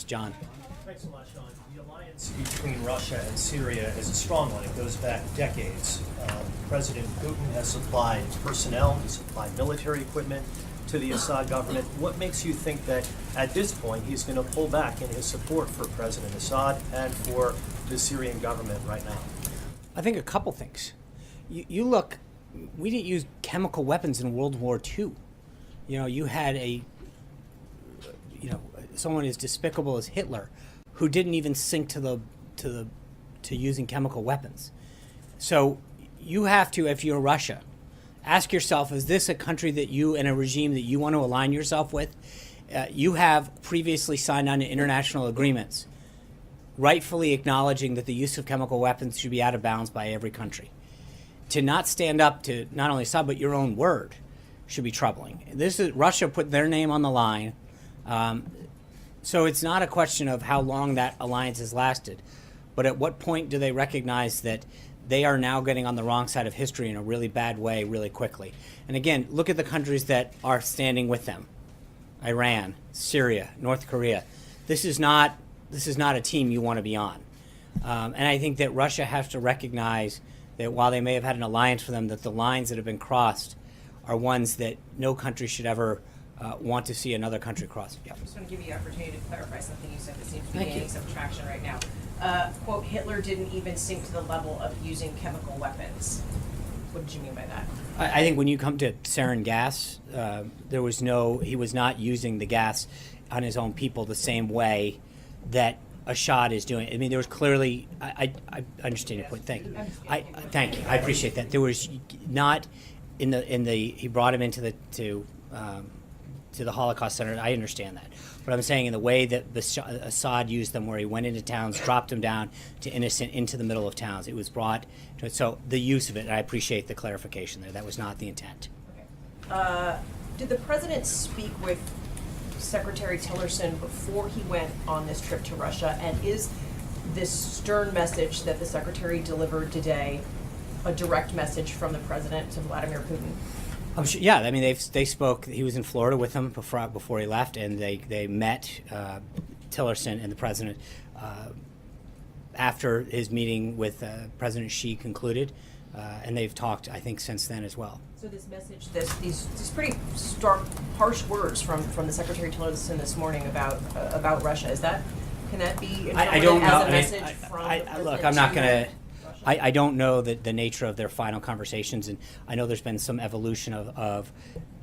John. Thanks so much, Sean. The alliance between Russia and Syria is a strong one. It goes back decades. President Putin has supplied personnel, he supplied military equipment to the Assad government. What makes you think that at this point he's going to pull back in his support for President Assad and for the Syrian government right now? I think a couple things. You look, we didn't use chemical weapons in World War II. You had someone as despicable as Hitler, who didn't even sink to using chemical weapons. So you have to, if you're Russia, ask yourself: is this a country that you and a regime that you want to align yourself with? You have previously signed on to international agreements, rightfully acknowledging that the use of chemical weapons should be out of bounds by every country. To not stand up to not only Assad but your own word should be troubling. This is Russia put their name on the line. So it's not a question of how long that alliance has lasted, but at what point do they recognize that they are now getting on the wrong side of history in a really bad way really quickly? And again, look at the countries that are standing with them: Iran, Syria, North Korea. This is not a team you want to be on. And I think that Russia has to recognize that while they may have had an alliance for them, that the lines that have been crossed are ones that no country should ever want to see another country cross. Yeah. I just want to give you the opportunity to clarify something you said that seems to be gaining some traction right now. Quote, Hitler didn't even sink to the level of using chemical weapons. What did you mean by that? I think when you come to sarin gas, he was not using the gas on his own people the same way that Assad is doing. I mean, there was clearly, I understand your point. Thank you. Thank you. I appreciate that. There was not he brought him into to the Holocaust Center. I understand that. But I'm saying in the way that Assad used them, where he went into towns, dropped them down to innocent into the middle of towns. It was brought to it. So the use of it, and I appreciate the clarification there. That was not the intent. Okay. Did the president speak with Secretary Tillerson before he went on this trip to Russia? And is this stern message that the secretary delivered today a direct message from the president to Vladimir Putin? I'm sure, yeah, I mean, they spoke. He was in Florida with them before he left, and they met Tillerson and the president after his meeting with President Xi concluded, and they've talked, I think, since then as well. So this message, these pretty stark, harsh words from the Secretary Tillerson this morning about Russia, can that be interpreted I don't know. as a message from the president? Look, I'm not going to. Russia? I don't know the nature of their final conversations, and I know there's been some evolution of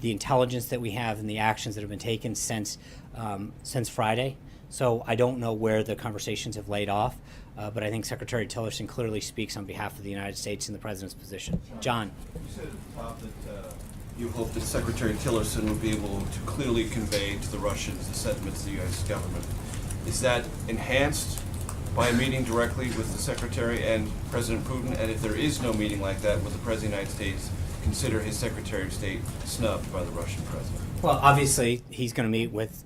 the intelligence that we have and the actions that have been taken since Friday. So I don't know where the conversations have laid off, but I think Secretary Tillerson clearly speaks on behalf of the United States in the president's position. John. You said at the top that you hope that Secretary Tillerson would be able to clearly convey to the Russians the sentiments of the U.S. government. Is that enhanced by a meeting directly with the Secretary and President Putin? And if there is no meeting like that, would the President of the United States consider his Secretary of State snubbed by the Russian President? Well, obviously, he's going to meet with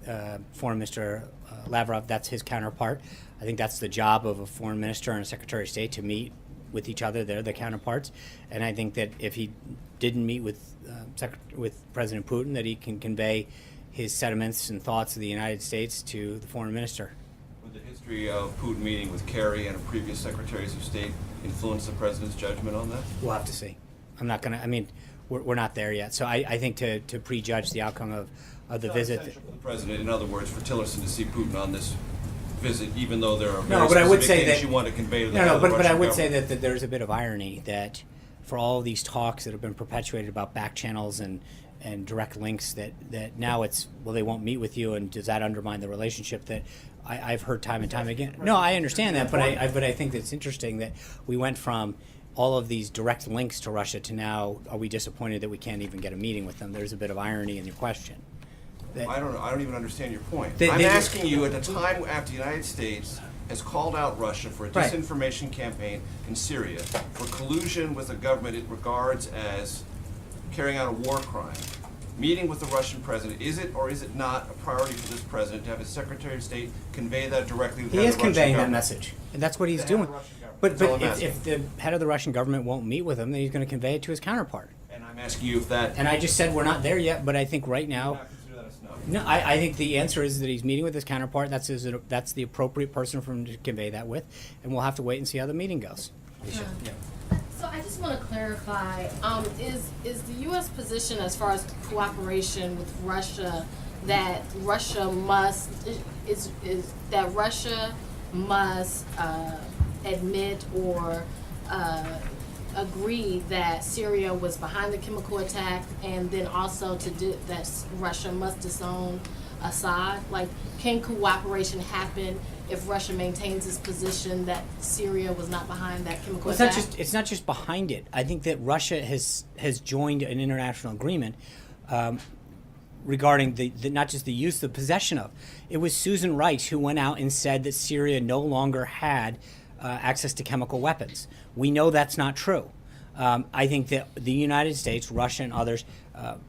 Foreign Minister Lavrov. That's his counterpart. I think that's the job of a Foreign Minister and a Secretary of State, to meet with each other. They're the counterparts. And I think that if he didn't meet with President Putin, that he can convey his sentiments and thoughts of the United States to the Foreign Minister. Would the history of Putin meeting with Kerry and previous Secretaries of State influence the President's judgment on that? We'll have to see. I'm not going to, I mean, we're not there yet. So I think to prejudge the outcome of the visit. For the President, in other words, for Tillerson to see Putin on this visit, even though there are No, very but I would specific say things that you want to convey to the no, but I Russian would say government. that there's a bit of irony that for all of these talks that have been perpetuated about back channels and direct links, that now it's, well, they won't meet with you, and does that undermine the relationship that I've heard time and time again? No, I understand that, but I think that it's interesting that we went from all of these direct links to Russia to now, are we disappointed that we can't even get a meeting with them? There's a bit of irony in your question. I don't even understand your point. They I'm just- asking you, at a time after the United States has called out Russia for a Right. disinformation campaign in Syria, for collusion with a government it regards as carrying out a war crime, meeting with the Russian president, is it or is it not a priority for this president to have his Secretary of State convey that directly to the He head is of the Russian conveying that government? message, and that's what he's The head of doing. the Russian government. But That's all I'm if asking. the head of the Russian government won't meet with him, then he's going to convey it to his counterpart. And I'm asking you if that... And I just said we're not there yet, but I think right do now, not consider that a snub. No, I think the answer is that he's meeting with his counterpart. That's the appropriate person for him to convey that with, and we'll have to wait and see how the meeting goes. So I just want to clarify, is the U.S. position as far as cooperation with Russia that Russia must that Russia must admit or agree that Syria was behind the chemical attack, and then also that Russia must disown Assad? Like, can cooperation happen if Russia maintains its position that Syria was not behind that chemical Well, attack? it's not just behind it. I think that Russia has joined an international agreement regarding the not just the use, the possession of. It was Susan Rice who went out and said that Syria no longer had access to chemical weapons. We know that's not true. I think that the United States, Russia, and others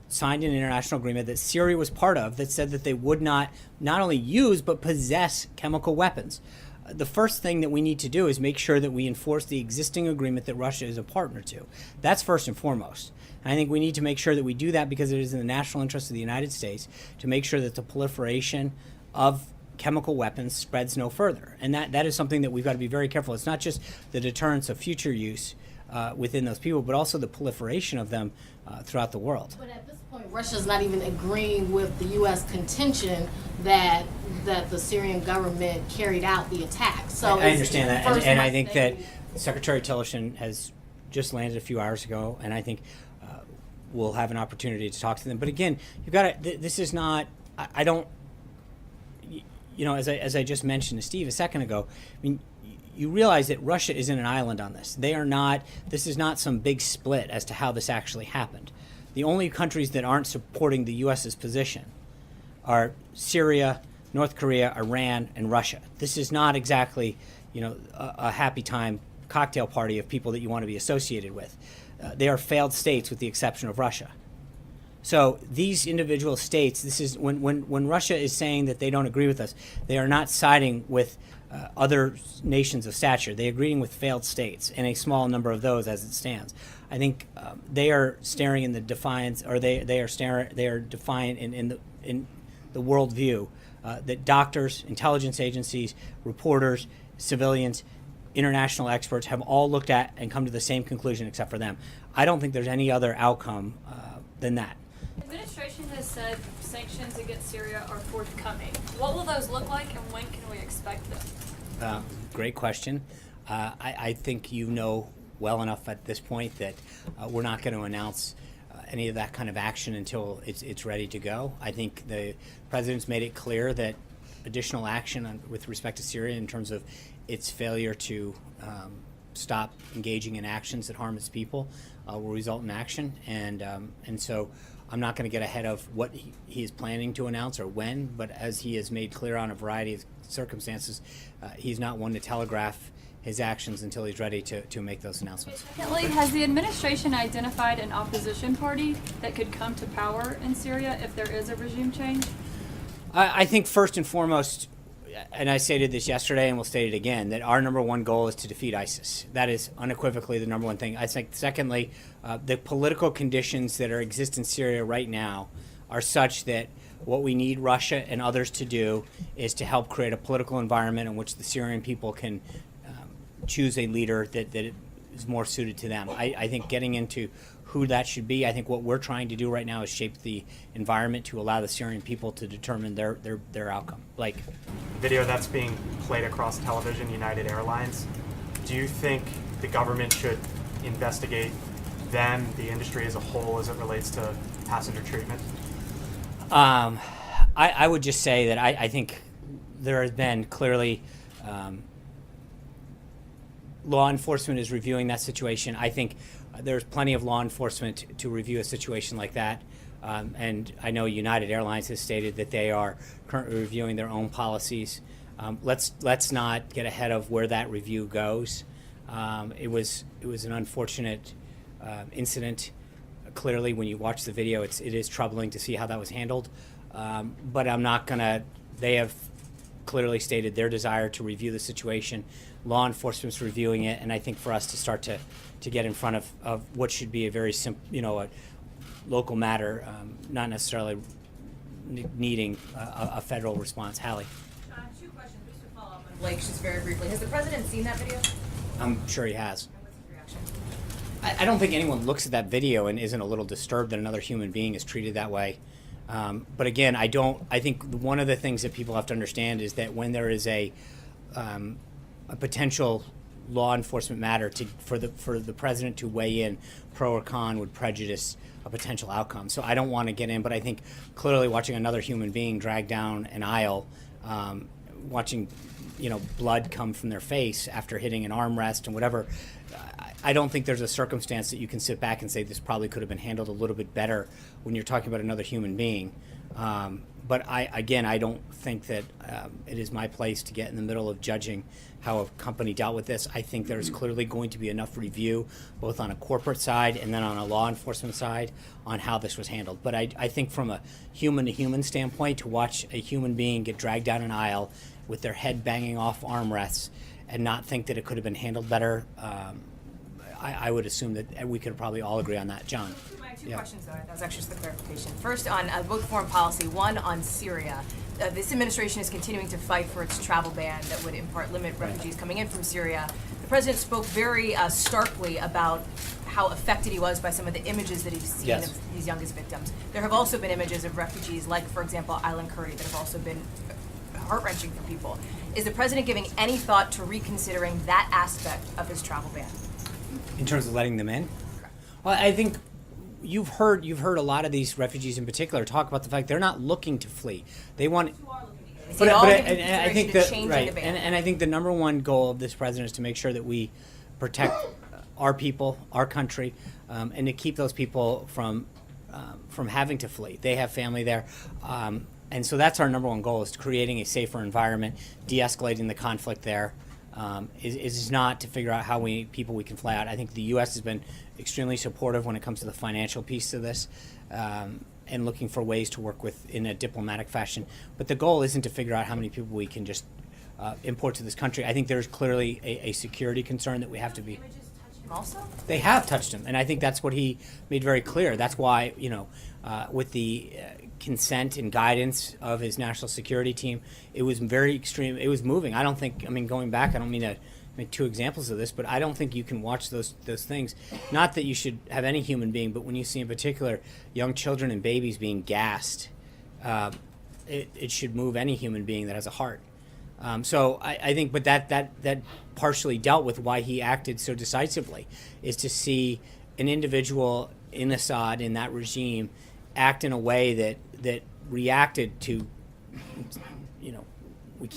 signed an international agreement that Syria was part of that said that they would not only use but possess chemical weapons. The first thing that we need to do is make sure that we enforce the existing agreement that Russia is a partner to. That's first and foremost. And I think we need to make sure that we do that because it is in the national interest of the United States to make sure that the proliferation of chemical weapons spreads no further. And that is something that we've got to be very careful. It's not just the deterrence of future use within those people, but also the proliferation of them throughout the world. But at this point, Russia's not even agreeing with the U.S. contention that the Syrian government carried out the attack. So I understand that, first and I must think they- that Secretary Tillerson has just landed a few hours ago, and I think we'll have an opportunity to talk to them. But again, you've got to. This is not. I don't. You know, as I just mentioned to Steve a second ago, I mean, you realize that Russia isn't an island on this. They are not. This is not some big split as to how this actually happened. The only countries that aren't supporting the U.S.'s position are Syria, North Korea, Iran, and Russia. This is not exactly, you know, a happy time cocktail party of people that you want to be associated with. They are failed states with the exception of Russia. So these individual states, this is when Russia is saying that they don't agree with us, they are not siding with other nations of stature. They are agreeing with failed states, and a small number of those as it stands. I think they are staring in the defiance, or they are defiant in the worldview that doctors, intelligence agencies, reporters, civilians, international experts have all looked at and come to the same conclusion except for them. I don't think there's any other outcome than that. The administration has said sanctions against Syria are forthcoming. What will those look like, and when can we expect them? Great question. I think you know well enough at this point that we're not going to announce any of that kind of action until it's ready to go. I think the president's made it clear that additional action with respect to Syria in terms of its failure to stop engaging in actions that harm its people will result in action. And so I'm not going to get ahead of what he is planning to announce or when, but as he has made clear on a variety of circumstances, he's not one to telegraph his actions until he's ready to make those announcements. Secondly, has the administration identified an opposition party that could come to power in Syria if there is a regime change? I think first and foremost, and I stated this yesterday and will state it again, that our number one goal is to defeat ISIS. That is unequivocally the number one thing. I think secondly, the political conditions that exist in Syria right now are such that what we need Russia and others to do is to help create a political environment in which the Syrian people can choose a leader that is more suited to them. I think getting into who that should be, I think what we're trying to do right now is shape the environment to allow the Syrian people to determine their outcome. Like video that's being played across television, United Airlines, do you think the government should investigate them, the industry as a whole, as it relates to passenger treatment? I would just say that I think there has been clearly law enforcement is reviewing that situation. I think there's plenty of law enforcement to review a situation like that. And I know United Airlines has stated that they are currently reviewing their own policies. Let's not get ahead of where that review goes. It was an unfortunate incident. Clearly, when you watch the video, it is troubling to see how that was handled. But I'm not gonna. They have clearly stated their desire to review the situation. Law enforcement's reviewing it, and I think for us to start to get in front of what should be a very simple, a local matter, not necessarily needing a federal response. Hallie, Two questions, just to follow up on Blake, just very briefly. Has the president seen that video? I'm sure he has. And what's his reaction? I don't think anyone looks at that video and isn't a little disturbed that another human being is treated that way. But again, I think one of the things that people have to understand is that when there is a potential law enforcement matter for the president to weigh in pro or con would prejudice a potential outcome. So I don't want to get in, but I think clearly watching another human being drag down an aisle, watching blood come from their face after hitting an armrest and whatever, I don't think there's a circumstance that you can sit back and say this probably could have been handled a little bit better when you're talking about another human being. But I don't think that it is my place to get in the middle of judging how a company dealt with this. I think there's clearly going to be enough review, both on a corporate side and then on a law enforcement side, on how this was handled. But I think from a human-to-human standpoint, to watch a human being get dragged down an aisle with their head banging off armrests and not think that it could have been handled better, I would assume that we could probably all agree on that. John? I have two Yeah. questions, though. That was actually just the clarification. First, on both foreign policy, one on Syria. This administration is continuing to fight for its travel ban that would in part limit refugees coming in from Syria. The president spoke very starkly about how affected he was by some of the images that he's seen Yes. of these youngest victims. There have also been images of refugees, like, for example, Island Kurdi, that have also been heart-wrenching for people. Is the president giving any thought to reconsidering that aspect of his travel ban? In terms of letting them in? Well, I think you've heard a lot of these refugees in particular talk about the fact they're not looking to flee. They want. Is it all given And I think consideration to that changing the ban? and I think the number one goal of this president is to make sure that we protect our people, our country, and to keep those people from having to flee. They have family there. And so that's our number one goal, is creating a safer environment, de-escalating the conflict there. Is not to figure out how we can fly out. I think the U.S. has been extremely supportive when it comes to the financial piece of this, and looking for ways to work with in a diplomatic fashion. But the goal isn't to figure out how many people we can just import to this country. I think there's clearly a security concern that we have to be. Also? They have touched him, and I think that's what he made very clear. That's why, with the consent and guidance of his national security team, it was very extreme. It was moving. Going back, I don't mean to make two examples of this, but I don't think you can watch those things. Not that you should have any human being, but when you see in particular young children and babies being gassed, it should move any human being that has a heart. So I think, but that partially dealt with why he acted so decisively, is to see an individual in Assad, in that regime, act in a way that reacted to,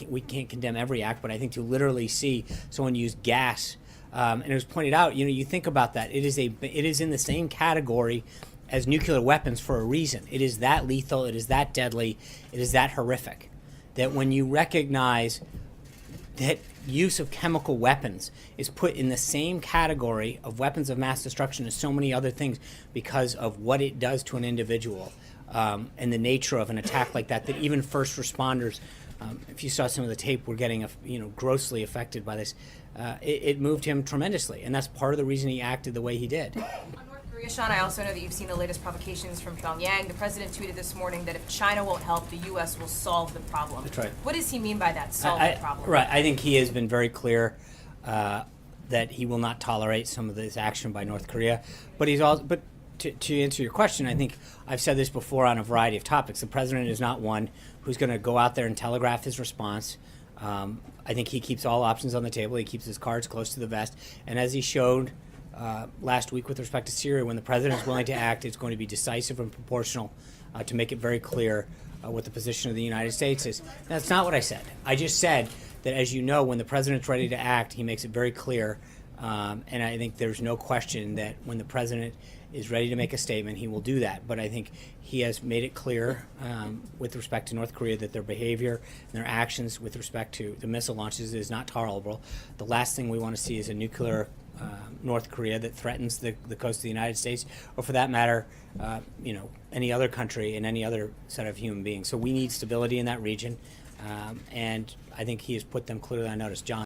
we can't condemn every act, but I think to literally see someone use gas, and it was pointed out, you think about that, it is in the same category as nuclear weapons for a reason. It is that lethal, it is that deadly, it is that horrific, that when you recognize that use of chemical weapons is put in the same category of weapons of mass destruction as so many other things because of what it does to an individual, and the nature of an attack like that even first responders, if you saw some of the tape, were getting grossly affected by this. It moved him tremendously, and that's part of the reason he acted the way he did. On North Korea, Sean, I also know that you've seen the latest provocations from Pyongyang. The president tweeted this morning that if China won't help, the U.S. will solve the problem. That's right. What does he mean by that, solve the problem? Right. I think he has been very clear that he will not tolerate some of this action by North Korea. But he's also, to answer your question, I think I've said this before on a variety of topics. The president is not one who's going to go out there and telegraph his response. I think he keeps all options on the table. He keeps his cards close to the vest. And as he showed last week with respect to Syria, when the president is willing to act, it's going to be decisive and proportional to make it very clear what the position of the United States is. That's not what I said. I just said that, as you know, when the president's ready to act, he makes it very clear. And I think there's no question that when the president is ready to make a statement, he will do that. But I think he has made it clear with respect to North Korea that their behavior and their actions with respect to the missile launches is not tolerable. The last thing we want to see is a nuclear North Korea that threatens the coast of the United States, or for that matter, any other country and any other set of human beings. So we need stability in that region, and I think he has put them clearly on notice. John.